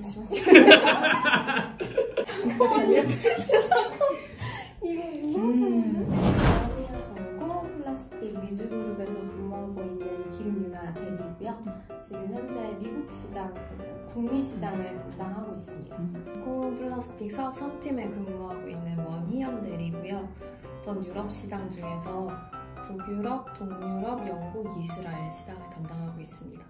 잠시만요. 잠깐만요. 이거 안녕하세요. 저는 코어플라스틱 미주그룹에서 근무하고 있는 김유나 대리고요. 지금 현재 미국 시장, 북미 시장을 담당하고 있습니다. 코어플라스틱 사업 3팀에 근무하고 있는 원희연 대리고요. 전 유럽 시장 중에서 북유럽, 동유럽, 영국, 이스라엘 시장을 담당하고 있습니다.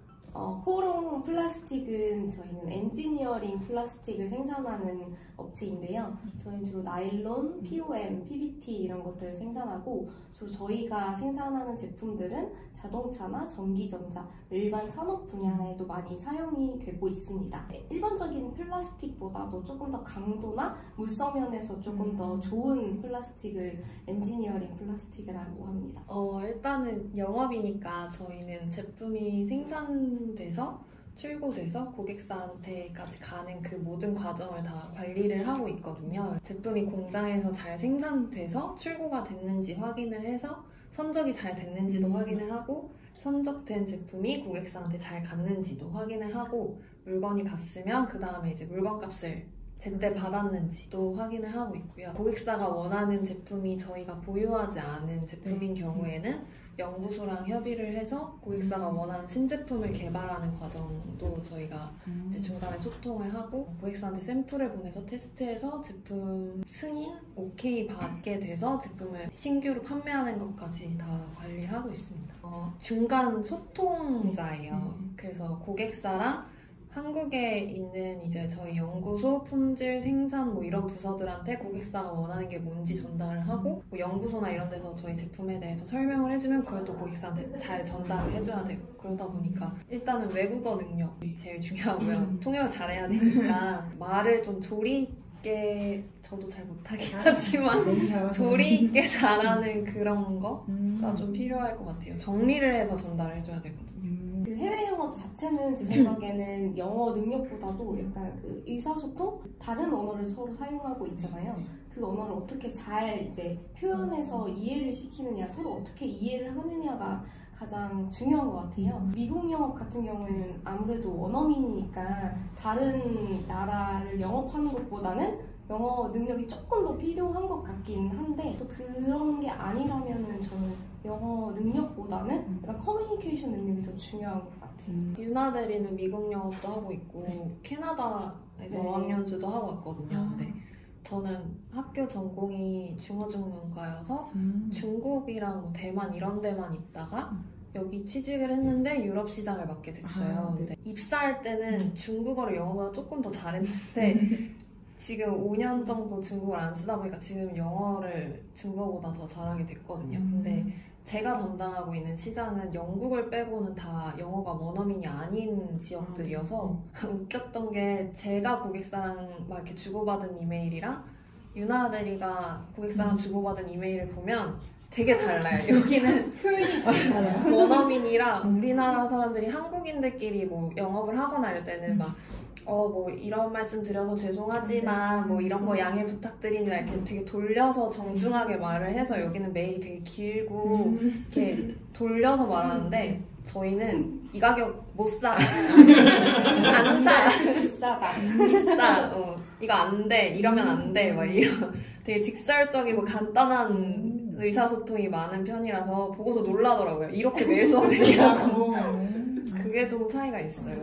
코어롱 플라스틱은 저희는 엔지니어링 플라스틱을 생산하는 업체인데요. 저희는 주로 나일론, POM, PBT 이런 것들을 생산하고 주로 저희가 생산하는 제품들은 자동차나 전기전자, 일반 산업 분야에도 많이 사용이 되고 있습니다. 일반적인 플라스틱보다도 조금 더 강도나 물성 면에서 조금 더 좋은 플라스틱을 엔지니어링 플라스틱이라고 합니다. 일단은 영업이니까 저희는 제품이 생산돼서 출고돼서 고객사한테까지 가는 그 모든 과정을 다 관리를 하고 있거든요. 제품이 공장에서 잘 생산돼서 출고가 됐는지 확인을 해서 선적이 잘 됐는지도 확인을 하고 선적된 제품이 고객사한테 잘 갔는지도 확인을 하고 물건이 갔으면 그 다음에 이제 물건값을 제때 받았는지도 확인을 하고 있고요. 고객사가 원하는 제품이 저희가 보유하지 않은 제품인 경우에는 연구소랑 협의를 해서 고객사가 원하는 신제품을 개발하는 과정도 저희가 이제 중간에 소통을 하고 고객사한테 샘플을 보내서 테스트해서 제품 승인, 오케이 받게 돼서 제품을 신규로 판매하는 것까지 다 관리하고 있습니다. 중간 소통자예요. 그래서 고객사랑 한국에 있는 이제 저희 연구소, 품질, 생산 뭐 이런 부서들한테 고객사가 원하는 게 뭔지 전달을 하고 뭐 연구소나 이런 데서 저희 제품에 대해서 설명을 해주면 그걸 또 고객사한테 잘 전달을 해줘야 되고 그러다 보니까 일단은 외국어 능력이 제일 중요하고요. 통역을 잘해야 되니까 말을 좀 조리 있게 저도 잘 못하긴 하지만 조리 있게 잘하는 그런 거가 좀 필요할 것 같아요. 정리를 해서 전달을 해줘야 되거든요. 그 해외 영업 자체는 제 생각에는 영어 능력보다도 약간 그 의사소통? 다른 언어를 서로 사용하고 있잖아요. 그 언어를 어떻게 잘 이제 표현해서 이해를 시키느냐, 서로 어떻게 이해를 하느냐가 가장 중요한 것 같아요. 미국 영업 같은 경우에는 아무래도 원어민이니까 다른 나라를 영업하는 것보다는 영어 능력이 조금 더 필요한 것 같긴 한데 또 그런 게 아니라면은 저는 영어 능력보다는 약간 커뮤니케이션 능력이 더 중요한 것 같아요. 유나 대리는 미국 영업도 하고 있고 캐나다에서 어학연수도 하고 왔거든요. 근데 저는 학교 전공이 중어중문과여서 중국이랑 뭐 대만 이런 데만 있다가 여기 취직을 했는데 유럽 시장을 맡게 됐어요. 근데 입사할 때는 중국어를 영어보다 조금 더 잘했는데 지금 5년 정도 중국어를 안 쓰다 보니까 지금 영어를 중국어보다 더 잘하게 됐거든요. 근데 제가 담당하고 있는 시장은 영국을 빼고는 다 영어가 원어민이 아닌 지역들이어서 웃겼던 게 제가 고객사랑 막 이렇게 주고받은 이메일이랑 유나 대리가 고객사랑 주고받은 이메일을 보면 되게 달라요. 여기는 표현이 되게 달라요. 원어민이라 우리나라 사람들이 한국인들끼리 뭐 영업을 하거나 이럴 때는 막 뭐 이런 말씀 드려서 죄송하지만 뭐 이런 거 양해 부탁드립니다 이렇게 되게 돌려서 정중하게 말을 해서 여기는 메일이 되게 길고 이렇게 돌려서 말하는데 저희는 이 가격 못 사. 안 사. 비싸다. 비싸. 이거 안 돼. 이러면 안 돼. 막 이런 되게 직설적이고 간단한 의사소통이 많은 편이라서 보고서 놀라더라고요. 이렇게 메일 써도 되냐고. 그게 좀 차이가 있어요.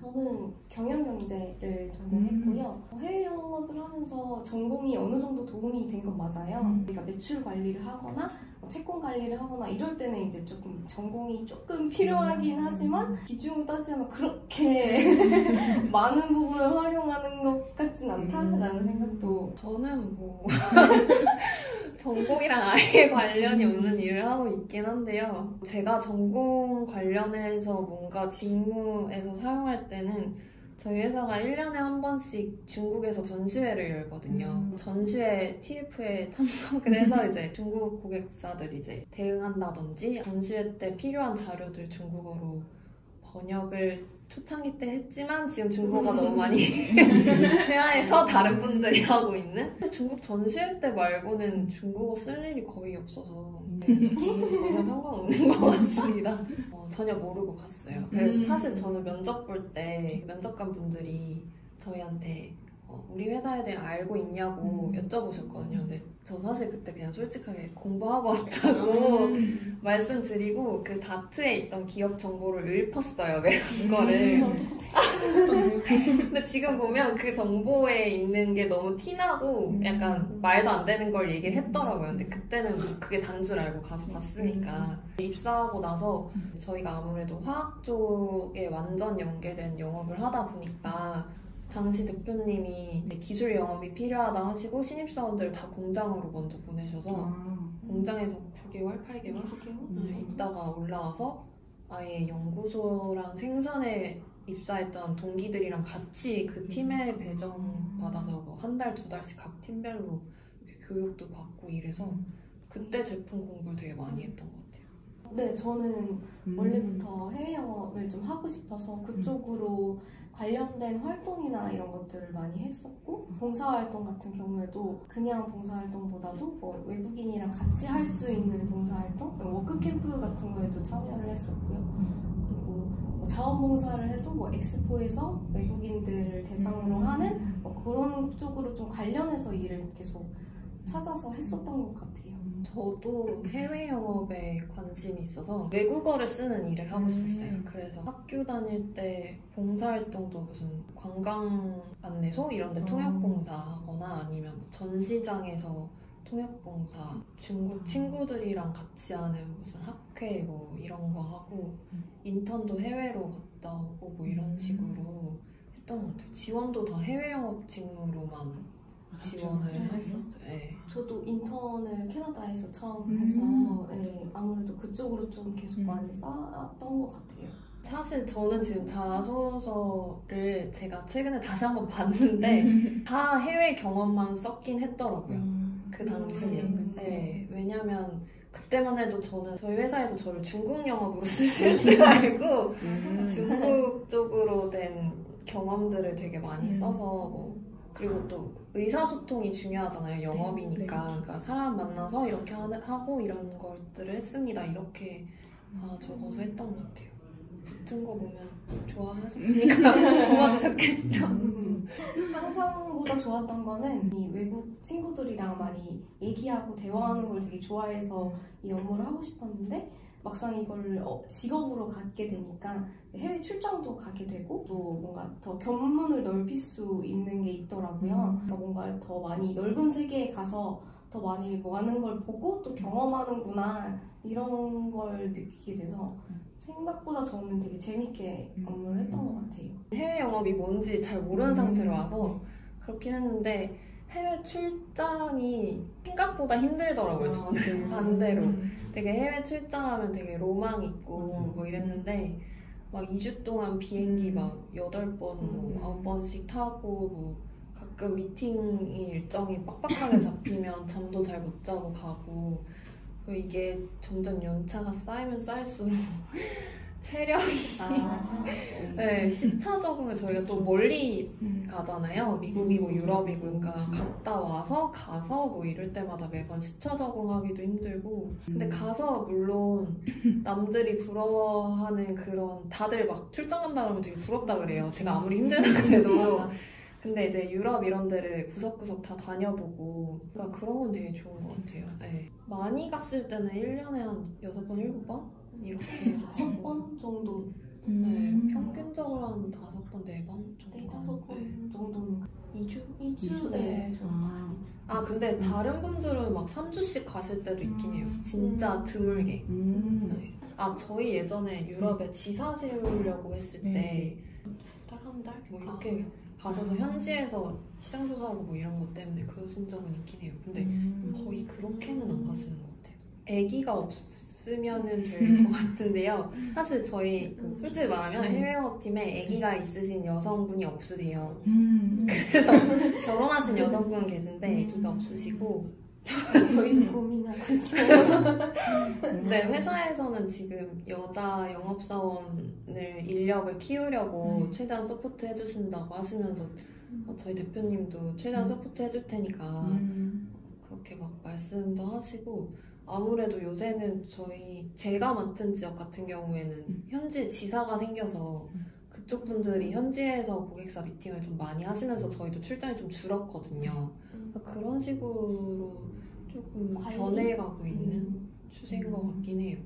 저는 경영경제를 전공했고요. 해외 영업을 하면서 전공이 어느 정도 도움이 된 건 맞아요. 그러니까 매출 관리를 하거나 채권 관리를 하거나 이럴 때는 이제 조금 전공이 조금 필요하긴 하지만 비중을 따지자면 그렇게 많은 부분을 활용하는 것 같진 않다라는 생각도. 저는 뭐 전공이랑 아예 관련이 없는 일을 하고 있긴 한데요. 제가 전공 관련해서 뭔가 직무에서 사용할 때는 저희 회사가 1년에 한 번씩 중국에서 전시회를 열거든요. 전시회 TF에 참석을 해서 이제 중국 고객사들이 이제 대응한다든지 전시회 때 필요한 자료들 중국어로 번역을 초창기 때 했지만 지금 중국어가 너무 많이 회화해서 다른 분들이 하고 있는? 중국 전시회 때 말고는 중국어 쓸 일이 거의 없어서 전혀 상관없는 것 같습니다. 전혀 모르고 갔어요. 사실 저는 면접 볼 때 면접관 분들이 저희한테 우리 회사에 대해 알고 있냐고 여쭤보셨거든요. 근데 저 사실 그때 그냥 솔직하게 공부하고 왔다고 말씀드리고 그 다트에 있던 기업 정보를 읊었어요. 매운 거를. 근데 지금 보면 그 정보에 있는 게 너무 티나고 약간 말도 안 되는 걸 얘기를 했더라고요. 근데 그때는 그게 단 줄 알고 가서 봤으니까. 입사하고 나서 저희가 아무래도 화학 쪽에 완전 연계된 영업을 하다 보니까 당시 대표님이 기술 영업이 필요하다 하시고 신입사원들을 다 공장으로 먼저 보내셔서 공장에서 9개월, 8개월 있다가 올라와서 아예 연구소랑 생산에 입사했던 동기들이랑 같이 그 팀에 배정받아서 뭐 한 달, 두 달씩 각 팀별로 이렇게 교육도 받고 이래서 그때 제품 공부를 되게 많이 했던 것 같아요. 네, 저는 원래부터 해외 영업을 좀 하고 싶어서 그쪽으로 관련된 활동이나 이런 것들을 많이 했었고 봉사활동 같은 경우에도 그냥 봉사활동보다도 뭐 외국인이랑 같이 할 수 있는 봉사활동, 워크캠프 같은 거에도 참여를 했었고요. 그리고 뭐 자원봉사를 해도 뭐 엑스포에서 외국인들을 대상으로 하는 뭐 그런 쪽으로 좀 관련해서 일을 계속 찾아서 했었던 것 같아요. 저도 해외 영업에 관심이 있어서 외국어를 쓰는 일을 하고 싶었어요. 그래서 학교 다닐 때 봉사활동도 무슨 관광 안내소 이런 데 통역봉사 하거나 아니면 전시장에서 통역봉사, 중국 친구들이랑 같이 하는 무슨 학회 뭐 이런 거 하고 인턴도 해외로 갔다 오고 뭐 이런 식으로 했던 것 같아요. 지원도 다 해외 영업 직무로만 지원을 했었어요. 네. 저도 인턴을 캐나다에서 처음 해서 네, 아무래도 그쪽으로 좀 계속 많이 쌓았던 것 같아요. 사실 저는 지금 자소서를 제가 최근에 다시 한번 봤는데 다 해외 경험만 썼긴 했더라고요. 그 당시에. 네, 왜냐면 그때만 해도 저는 저희 회사에서 저를 중국 영업으로 쓰실 줄 알고 중국 쪽으로 된 경험들을 되게 많이 써서 뭐 그리고 또 의사소통이 중요하잖아요. 영업이니까. 그러니까 사람 만나서 이렇게 하고 이런 것들을 했습니다. 이렇게 다 적어서 했던 것 같아요. 붙은 거 보면 좋아하셨으니까 뽑아주셨겠죠. 상상보다 좋았던 거는 이 외국 친구들이랑 많이 얘기하고 대화하는 걸 되게 좋아해서 이 업무를 하고 싶었는데 막상 이걸 직업으로 갖게 되니까 해외 출장도 가게 되고 또 뭔가 더 견문을 넓힐 수 있는 게 있더라고요. 그러니까 뭔가 더 많이 넓은 세계에 가서 더 많이 많은 걸 보고 또 경험하는구나 이런 걸 느끼게 돼서 생각보다 저는 되게 재밌게 업무를 했던 것 같아요. 해외 영업이 뭔지 잘 모르는 상태로 와서 그렇긴 했는데 해외 출장이 생각보다 힘들더라고요. 저는 반대로 되게 해외 출장하면 되게 로망 있고 뭐 이랬는데 막 2주 동안 비행기 막 8번, 뭐 9번씩 타고 뭐 가끔 미팅 일정이 빡빡하게 잡히면 잠도 잘 못 자고 가고 이게 점점 연차가 쌓이면 쌓일수록 체력이 네, 시차 적응을 저희가 또 멀리 가잖아요. 미국이고 유럽이고 그러니까 갔다 와서 가서 뭐 이럴 때마다 매번 시차 적응하기도 힘들고 근데 가서 물론 남들이 부러워하는 그런 다들 막 출장 간다 그러면 되게 부럽다 그래요. 제가 아무리 힘들다 그래도 근데 이제 유럽 이런 데를 구석구석 다 다녀보고 그러니까 그런 건 되게 좋은 것 같아요. 네. 많이 갔을 때는 1년에 한 6번, 7번? 이렇게 6번 정도? 네, 평균적으로 한 5번, 4번 정도? 5번 정도는 2주? 2주? 네. 근데 다른 분들은 막 3주씩 가실 때도 있긴 해요. 진짜 드물게. 네. 저희 예전에 유럽에 지사 세우려고 했을 때 2달, 1달? 뭐 이렇게 가셔서 현지에서 시장 조사하고 뭐 이런 것 때문에 그러신 적은 있긴 해요. 근데 거의 그렇게는 안 가시는 것 같아요. 아기가 없으면은 될 것 같은데요. 사실 저희 솔직히 말하면 해외 영업팀에 아기가 있으신 여성분이 없으세요. 그래서 결혼하신 여성분 계신데 아기가 없으시고 저희도 고민하고 있어요. 네, 회사에서는 지금 여자 영업사원을 인력을 키우려고 최대한 서포트 해주신다고 하시면서 저희 대표님도 최대한 서포트 해줄 테니까 그렇게 막 말씀도 하시고 아무래도 요새는 제가 맡은 지역 같은 경우에는 현지에 지사가 생겨서 그쪽 분들이 현지에서 고객사 미팅을 좀 많이 하시면서 저희도 출장이 좀 줄었거든요. 그런 식으로 조금 관리? 변해가고 있는 추세인 것 같긴 해요.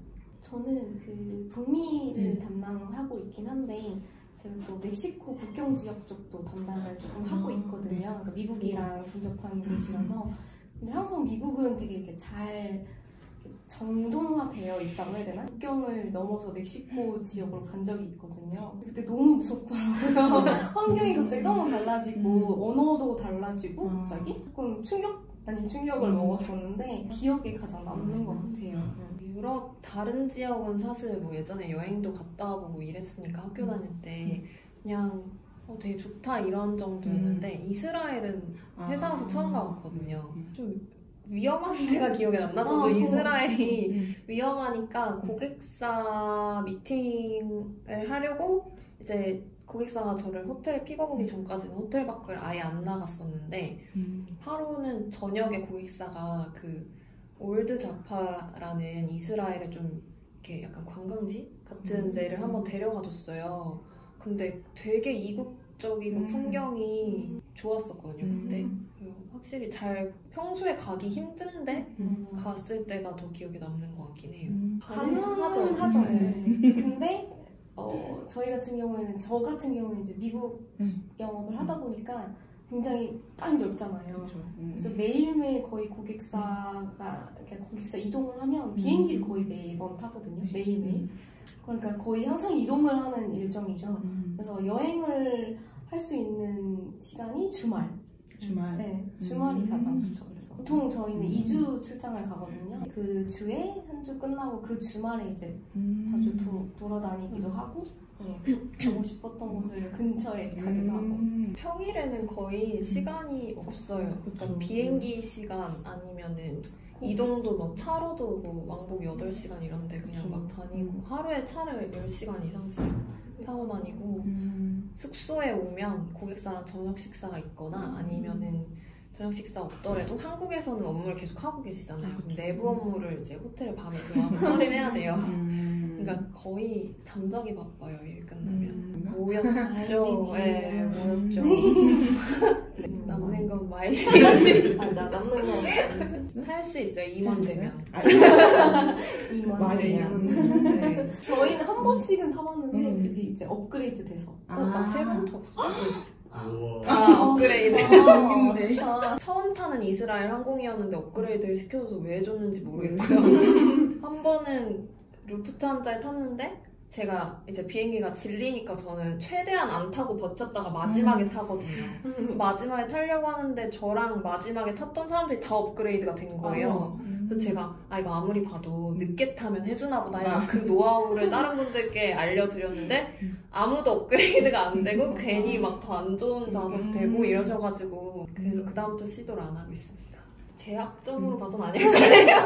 저는 그 북미를 담당하고 있긴 한데 제가 또 멕시코 국경 지역 쪽도 담당을 조금 하고 있거든요. 그러니까 미국이랑 근접한 곳이라서. 근데 항상 미국은 되게 이렇게 잘 정돈화되어 있다고 해야 되나? 국경을 넘어서 멕시코 지역으로 간 적이 있거든요. 그때 너무 무섭더라고요. 환경이 갑자기 너무 달라지고 언어도 달라지고 갑자기 조금 충격 아닌 충격을 먹었었는데 기억에 가장 남는 것 같아요. 유럽 다른 지역은 사실 뭐 예전에 여행도 갔다 와보고 이랬으니까 학교 다닐 때 그냥 되게 좋다 이런 정도였는데 이스라엘은 회사 와서 처음 가봤거든요. 좀 위험한 데가 기억에 남나? 저도 이스라엘이 위험하니까 고객사 미팅을 하려고 이제 고객사가 저를 호텔에 픽업오기 전까지는 호텔 밖을 아예 안 나갔었는데 하루는 저녁에 고객사가 그 올드 자파라는 이스라엘의 좀 이렇게 약간 관광지 같은 데를 한번 데려가 줬어요. 근데 되게 이국적이고 풍경이 좋았었거든요. 근데 확실히 잘 평소에 가기 힘든데 갔을 때가 더 기억에 남는 것 같긴 해요. 가능은 하죠. 근데 저희 같은 경우에는 저 같은 경우는 이제 미국 영업을 하다 보니까 굉장히 땅이 넓잖아요. 그래서 매일매일 거의 고객사 이동을 하면 비행기를 거의 매번 타거든요. 매일매일. 그러니까 거의 항상 이동을 하는 일정이죠. 그래서 여행을 할 수 있는 시간이 주말. 네, 주말이 가장 좋죠. 그래서 보통 저희는 2주 출장을 가거든요. 그 주에 한 주 끝나고 그 주말에 이제 자주 돌아다니기도 하고 가고 싶었던 곳을 근처에 가기도 하고. 평일에는 거의 시간이 없어요. 그러니까 비행기 시간 아니면은 이동도 뭐 차로도 뭐 왕복 8시간 이런데 그냥 막 다니고 하루에 차를 10시간 이상씩 타고 다니고 숙소에 오면 고객사랑 저녁 식사가 있거나 아니면은 저녁 식사 없더라도 한국에서는 업무를 계속 하고 계시잖아요. 그럼 내부 업무를 이제 호텔에 밤에 들어와서 처리를 해야 돼요. 그러니까 거의 잠자기 바빠요. 일 끝나면. 모였죠. 네, 모였죠. 남는 건 마일리지. 맞아, 남는 건 탈 수 있어요. 임원 되면. 임원 되면. 네. 저희는 한 번씩은 타봤는데 그게 이제 업그레이드 돼서. 나 3번 탔어. 우와. 다 업그레이드. 아, 처음 타는 이스라엘 항공이었는데 업그레이드를 시켜줘서 왜 줬는지 모르겠고요. 한 번은 루프트한자를 탔는데 제가 이제 비행기가 질리니까 저는 최대한 안 타고 버텼다가 마지막에 타거든요. 마지막에 타려고 하는데 저랑 마지막에 탔던 사람들이 다 업그레이드가 된 거예요. 그래서 제가 이거 아무리 봐도 늦게 타면 해주나 보다 해서 그 노하우를 다른 분들께 알려드렸는데 아무도 업그레이드가 안 되고 괜히 막 더 안 좋은 좌석 되고 이러셔가지고 그래서 그 다음부터 시도를 안 하고 있습니다. 제약점으로 봐선 아닐 거예요.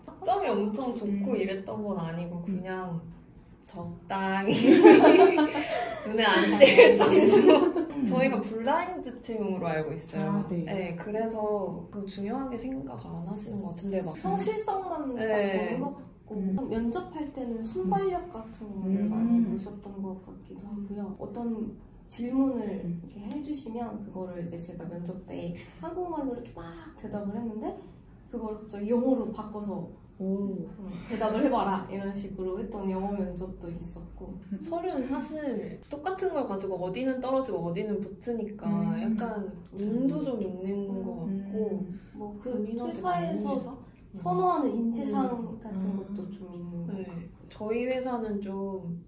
학점이 엄청 좋고 이랬던 건 아니고 그냥 적당히 눈에 안 띄게 정도. 저희가 블라인드 채용으로 알고 있어요. 네, 그래서 그 중요하게 생각 안 하시는 것 같은데 막 성실성만 보는 것 같고 면접할 때는 순발력 같은 거를 많이 보셨던 것 같기도 하고요. 어떤 질문을 이렇게 해주시면 그거를 이제 제가 면접 때 한국말로 이렇게 막 대답을 했는데 그걸 갑자기 영어로 바꿔서 대답을 해봐라 이런 식으로 했던 영어 면접도 있었고. 서류는 사실 똑같은 걸 가지고 어디는 떨어지고 어디는 붙으니까 약간 운도 좀 있는 것 같고 뭐 그 회사에서 선호하는 인재상 같은 것도 좀 있는 것 같고. 저희 회사는 좀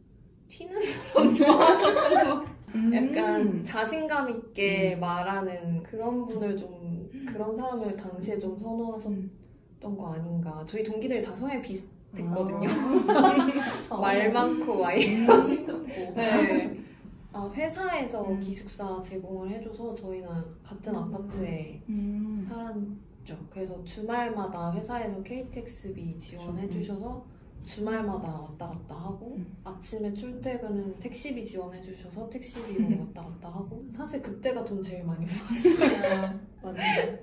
튀는 사람 좋아하셔서 약간 자신감 있게 말하는 그런 분을 좀 그런 사람을 당시에 좀 선호하셨던 거 아닌가. 저희 동기들이 다 성향이 비슷했거든요. 말 많고 와이 시끄럽고. 네. 회사에서 기숙사 제공을 해줘서 저희는 같은 아파트에 살았죠. 그래서 주말마다 회사에서 KTX비 지원해주셔서 주말마다 왔다 갔다 하고 아침에 출퇴근은 택시비 지원해 주셔서 택시비로 왔다 갔다 하고 사실 그때가 돈 제일 많이 모았어요. 맞아요.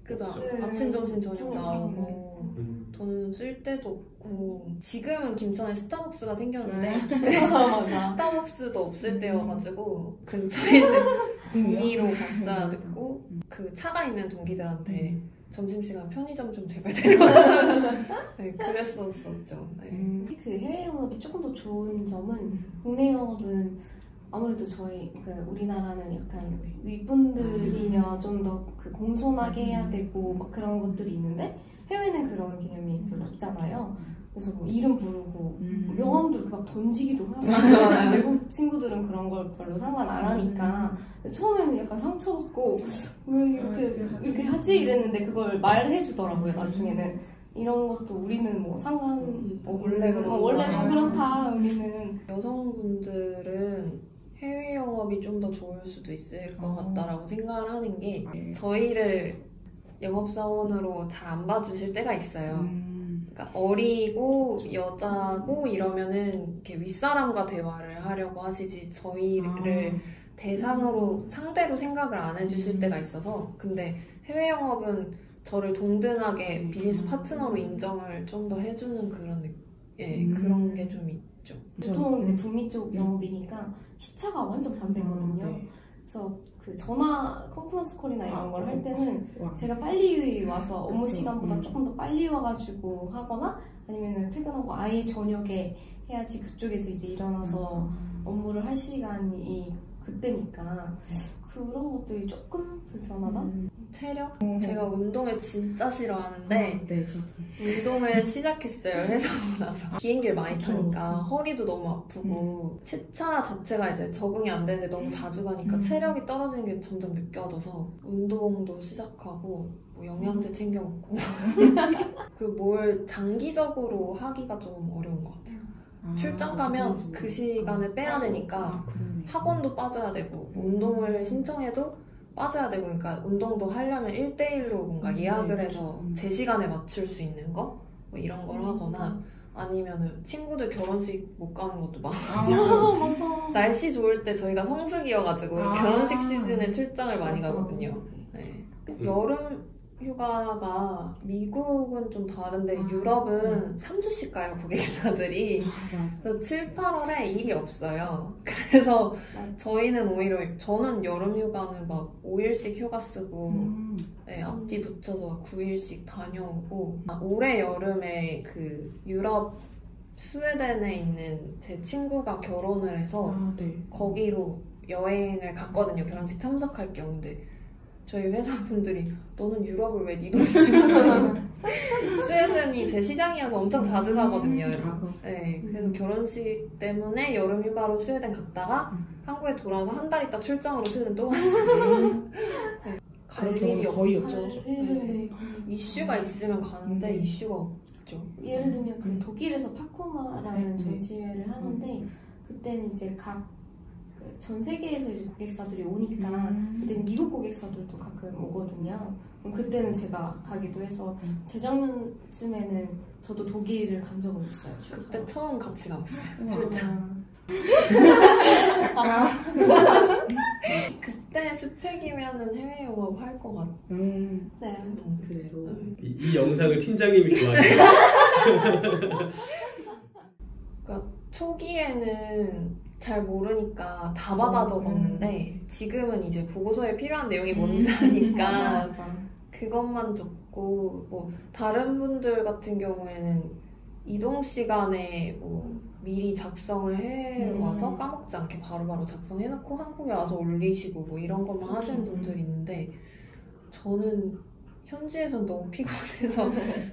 그죠? 네. 아침, 점심, 저녁 좀 나오고 돈 쓸 데도 없고 지금은 김천에 스타벅스가 생겼는데 스타벅스도 없을 때여가지고 근처에 있는 구미로 갔어야 됐고 그 차가 있는 동기들한테 점심시간 편의점 좀 제발 데려가. 네, 그랬었었죠. 네. 그 해외 영업이 조금 더 좋은 점은 국내 영업은 아무래도 저희 우리나라는 약간 윗분들이면 좀 더 그 공손하게 해야 되고 막 그런 것들이 있는데 해외는 그런 개념이 별로 없잖아요. 그래서 뭐 이름 부르고 명함도 이렇게 막 던지기도 하고 외국 친구들은 그런 걸 별로 상관 안 하니까 처음에는 약간 상처받고 왜 이렇게 하지 이랬는데 그걸 말해 주더라고요. 나중에는 이런 것도 우리는 뭐 상관 원래 그런 원래 거야. 좀 그렇다 우리는. 여성분들은 해외 영업이 좀 더 좋을 수도 있을 것 같다라고 생각을 하는 게 저희를 영업사원으로 잘 안 봐주실 때가 있어요. 그러니까 어리고 여자고 이러면은 이렇게 윗사람과 대화를 하려고 하시지 저희를 대상으로 상대로 생각을 안 해주실 때가 있어서 근데 해외 영업은 저를 동등하게 비즈니스 파트너로 인정을 좀 더 해주는 그런 그런 게 좀 있죠. 보통 이제 북미 쪽 영업이니까 시차가 완전 반대거든요. 그래서 그 전화 컨퍼런스 콜이나 이런 걸 할 때는 제가 빨리 와서 업무 시간보다 조금 더 빨리 와가지고 하거나 아니면 퇴근하고 아예 저녁에 해야지 그쪽에서 이제 일어나서 업무를 할 시간이 그때니까 그런 것들이 조금 불편하다? 체력? 제가 운동을 진짜 싫어하는데 네, 저도. 운동을 시작했어요. 회사하고 나서 비행기를 많이 타니까 허리도 너무 아프고 시차 자체가 이제 적응이 안 되는데 너무 자주 가니까 체력이 떨어지는 게 점점 느껴져서 운동도 시작하고 뭐 영양제 챙겨 먹고 그리고 뭘 장기적으로 하기가 좀 어려운 것 같아요. 출장 가면 그 시간을 빼야 되니까 학원도 빠져야 되고 뭐 운동을 신청해도 빠져야 되고 그러니까 운동도 하려면 1대1로 뭔가 예약을 해서 제 시간에 맞출 수 있는 거? 뭐 이런 걸 하거나 아니면은 친구들 결혼식 못 가는 것도 많아요. 맞아. 날씨 좋을 때 저희가 성수기여가지고 결혼식 시즌에 출장을 많이 가거든요. 네. 여름 휴가가 미국은 좀 다른데 유럽은 3주씩 가요 고객사들이. 그래서 7, 8월에 일이 없어요. 그래서 저희는 오히려 저는 여름 휴가는 막 5일씩 휴가 쓰고 네, 앞뒤 붙여서 9일씩 다녀오고 올해 여름에 그 유럽 스웨덴에 있는 제 친구가 결혼을 해서 거기로 여행을 갔거든요. 결혼식 참석할 경우인데 저희 회사분들이 너는 유럽을 왜 네 돈을 주고 가냐 스웨덴이 제 시장이어서 엄청 자주 가거든요. 네, 그래서 결혼식 때문에 여름 휴가로 스웨덴 갔다가 한국에 돌아와서 한 달 있다 출장으로 스웨덴 또 갔어요. 네, 갈 일이 거의 없죠. 없죠. 네. 이슈가 있으면 가는데 이슈가 없죠. 예를 들면 그 독일에서 파쿠마라는 전시회를 하는데 그때는 이제 전 세계에서 이제 고객사들이 오니까 그때는 미국 고객사들도 가끔 오거든요. 그럼 그때는 제가 가기도 해서 재작년쯤에는 저도 독일을 간 적은 있어요. 그때 처음 같이 가봤어요. 출장. 그때 스펙이면은 해외 영업 할 것 같아요. 네. 그래요. 이 영상을 팀장님이 좋아하시요 그러니까 초기에는 잘 모르니까 다 받아 적었는데 지금은 이제 보고서에 필요한 내용이 뭔지 아니까 그것만 적고 뭐 다른 분들 같은 경우에는 이동 시간에 뭐 미리 작성을 해와서 까먹지 않게 바로바로 작성해놓고 한국에 와서 올리시고 뭐 이런 것만 하시는 분들이 있는데 저는 현지에선 너무 피곤해서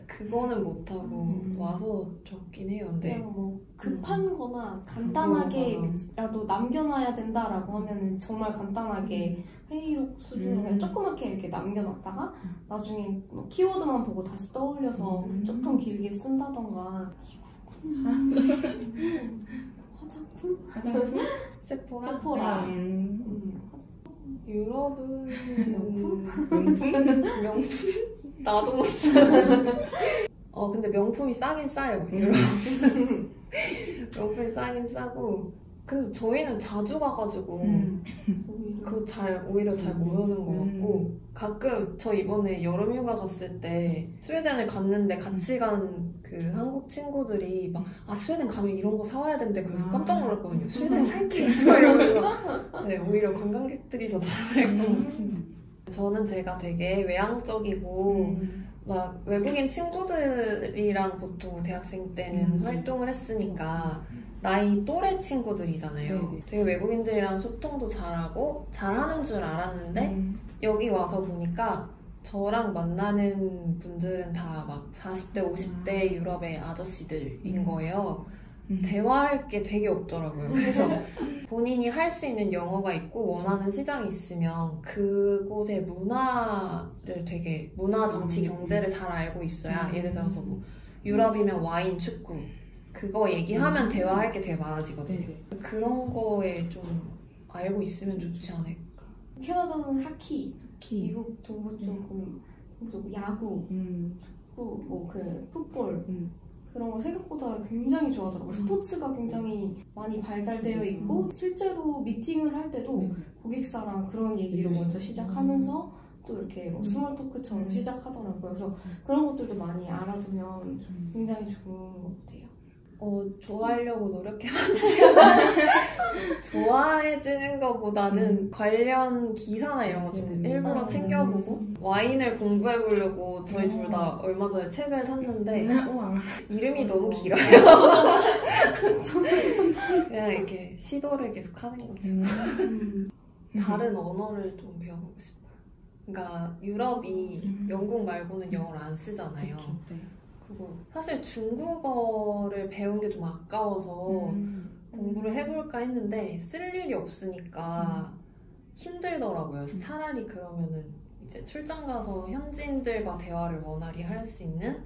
그거는 못하고 와서 적긴 해요. 근데 그냥 뭐 급한 거나 간단하게라도 남겨놔야 된다라고 하면은 정말 간단하게 회의록 수준으로 그냥 조그맣게 이렇게 남겨놨다가 나중에 뭐 키워드만 보고 다시 떠올려서 조금 길게 쓴다던가 화장품? 세포라 유럽은 명품? 명품? 나도 못 써. 근데 명품이 싸긴 싸요. 유럽. 명품이 싸긴 싸고. 근데 저희는 자주 가가지고 오히려 잘 모르는 것 같고 가끔 저 이번에 여름휴가 갔을 때 스웨덴을 갔는데 같이 간 그 한국 친구들이 막 스웨덴 가면 이런 거 사와야 된대 그래서 깜짝 놀랐거든요. 스웨덴 살게 이러면서 네, 오히려 관광객들이 더 잘했던 저는 제가 되게 외향적이고 막 외국인 친구들이랑 보통 대학생 때는 활동을 했으니까 나이 또래 친구들이잖아요. 네네. 되게 외국인들이랑 소통도 잘하고 잘하는 줄 알았는데 여기 와서 보니까 저랑 만나는 분들은 다 막 40대, 50대 유럽의 아저씨들인 거예요. 대화할 게 되게 없더라고요. 그래서 본인이 할 수 있는 영어가 있고 원하는 시장이 있으면 그곳의 문화를 되게 문화, 정치, 경제를 잘 알고 있어야 예를 들어서 뭐 유럽이면 와인, 축구 그거 얘기하면 대화할 게 되게 많아지거든요. 그런 거에 좀 알고 있으면 좋지 않을까. 캐나다는 하키, 미국 동부 쪽은 야구, 축구, 풋볼 그런 거 생각보다 굉장히 좋아하더라고요. 스포츠가 굉장히 많이 발달되어 있고 실제로 미팅을 할 때도 고객사랑 그런 얘기를 먼저 시작하면서 또 이렇게 스몰 토크처럼 시작하더라고요. 그래서 그런 것들도 많이 알아두면 굉장히 좋은 것 같아요. 좋아하려고 노력해봤지만 좋아해지는 것보다는 관련 기사나 이런 거 좀 일부러 챙겨보고 와인을 공부해보려고 저희 둘 다 얼마 전에 책을 샀는데 이름이 너무 길어요. 그냥 이렇게 시도를 계속 하는 거죠. 다른 언어를 좀 배워보고 싶어요. 그러니까 유럽이 영국 말고는 영어를 안 쓰잖아요. 그리고 사실 중국어를 배운 게 좀 아까워서 공부를 해볼까 했는데 쓸 일이 없으니까 힘들더라고요. 그래서 차라리 그러면은 이제 출장 가서 현지인들과 대화를 원활히 할 수 있는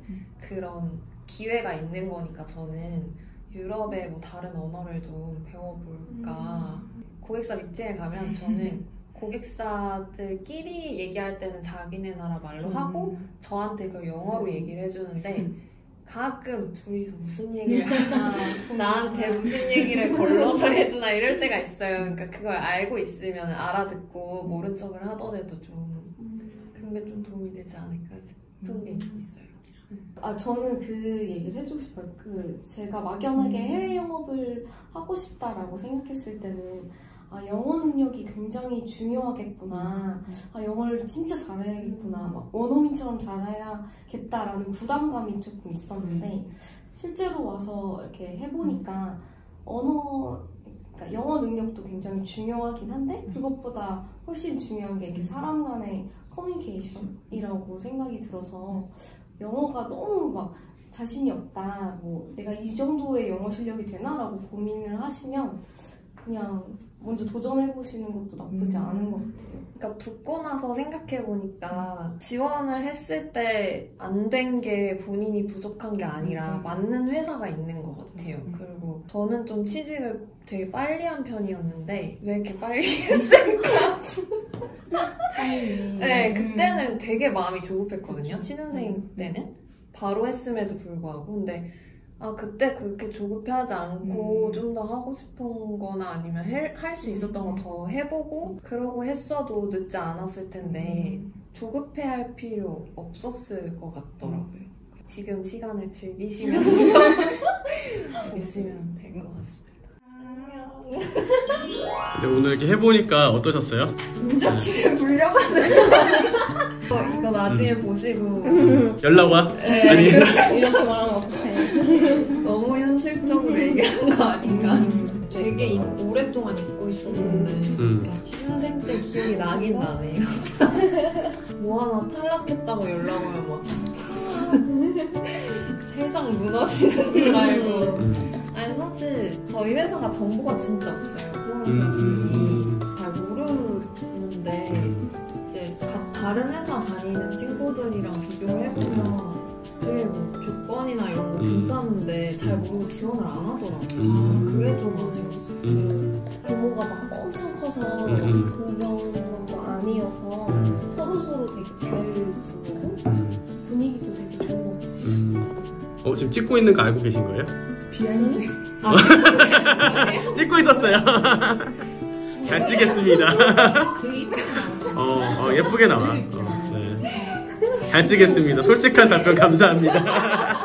그런 기회가 있는 거니까 저는 유럽의 뭐 다른 언어를 좀 배워볼까. 고객사 미팅에 가면 저는 고객사들끼리 얘기할 때는 자기네 나라 말로 하고 저한테 그 영어로 얘기를 해주는데 가끔 둘이서 무슨 얘기를 하나 나한테 무슨 얘기를 걸러서 해주나 이럴 때가 있어요. 그러니까 그걸 알고 있으면 알아듣고 모른 척을 하더라도 좀 그런 게 좀 도움이 되지 않을까 싶은 게 있어요. 저는 그 얘기를 해주고 싶어요. 제가 막연하게 해외 영업을 하고 싶다라고 생각했을 때는 영어 능력이 굉장히 중요하겠구나. 영어를 진짜 잘해야겠구나. 막 원어민처럼 잘해야겠다라는 부담감이 조금 있었는데 실제로 와서 이렇게 해보니까 그러니까 영어 능력도 굉장히 중요하긴 한데 그것보다 훨씬 중요한 게 이렇게 사람 간의 커뮤니케이션이라고 생각이 들어서 영어가 너무 막 자신이 없다. 뭐 내가 이 정도의 영어 실력이 되나라고 고민을 하시면 그냥 먼저 도전해보시는 것도 나쁘지 않은 것 같아요. 그러니까 붙고 나서 생각해보니까 지원을 했을 때 안 된 게 본인이 부족한 게 아니라 맞는 회사가 있는 것 같아요. 그리고 저는 좀 취직을 되게 빨리 한 편이었는데 왜 이렇게 빨리 했을까? 네, 그때는 되게 마음이 조급했거든요. 취준생 때는. 바로 했음에도 불구하고. 근데 그때 그렇게 조급해하지 않고 좀 더 하고 싶은 거나 아니면 할 수 있었던 거 더 해보고 그러고 했어도 늦지 않았을 텐데 조급해할 필요 없었을 것 같더라고요. 지금 시간을 즐기시면 있으면 될 것 같습니다. 안녕. 네, 오늘 이렇게 해보니까 어떠셨어요? 진짜 집에 불려가는 이거 나중에 보시고 연락 와? 네, 아니 이렇게 말하면 어떡해. 너무 현실적으로 얘기한 거 아닌가? 되게 오랫동안 잊고 있었는데 취준생 때 기억이 나긴 나네요. 뭐 하나 탈락했다고 연락 오면 막 세상 무너지는 줄 알고. 아니 사실 저희 회사가 정보가 진짜 없어요. 잘 모르는데 이제 다른 회사 다니는 친구들이랑 비교를 해보면 되게 뭐 조건이나 이런 거 괜찮은데 잘 모르고 지원을 안 하더라고요. 그게 좀 아쉬웠어요. 규모가 막 엄청 커서 그 정도도 아니어서 서로서로 되게 잘 지내고 분위기도 되게 좋은 것 같아요. 지금 찍고 있는 거 알고 계신 거예요? 비하인드? 찍고 있었어요. 잘 쓰겠습니다. 예쁘게 나와. 네. 잘 쓰겠습니다. 솔직한 답변 감사합니다.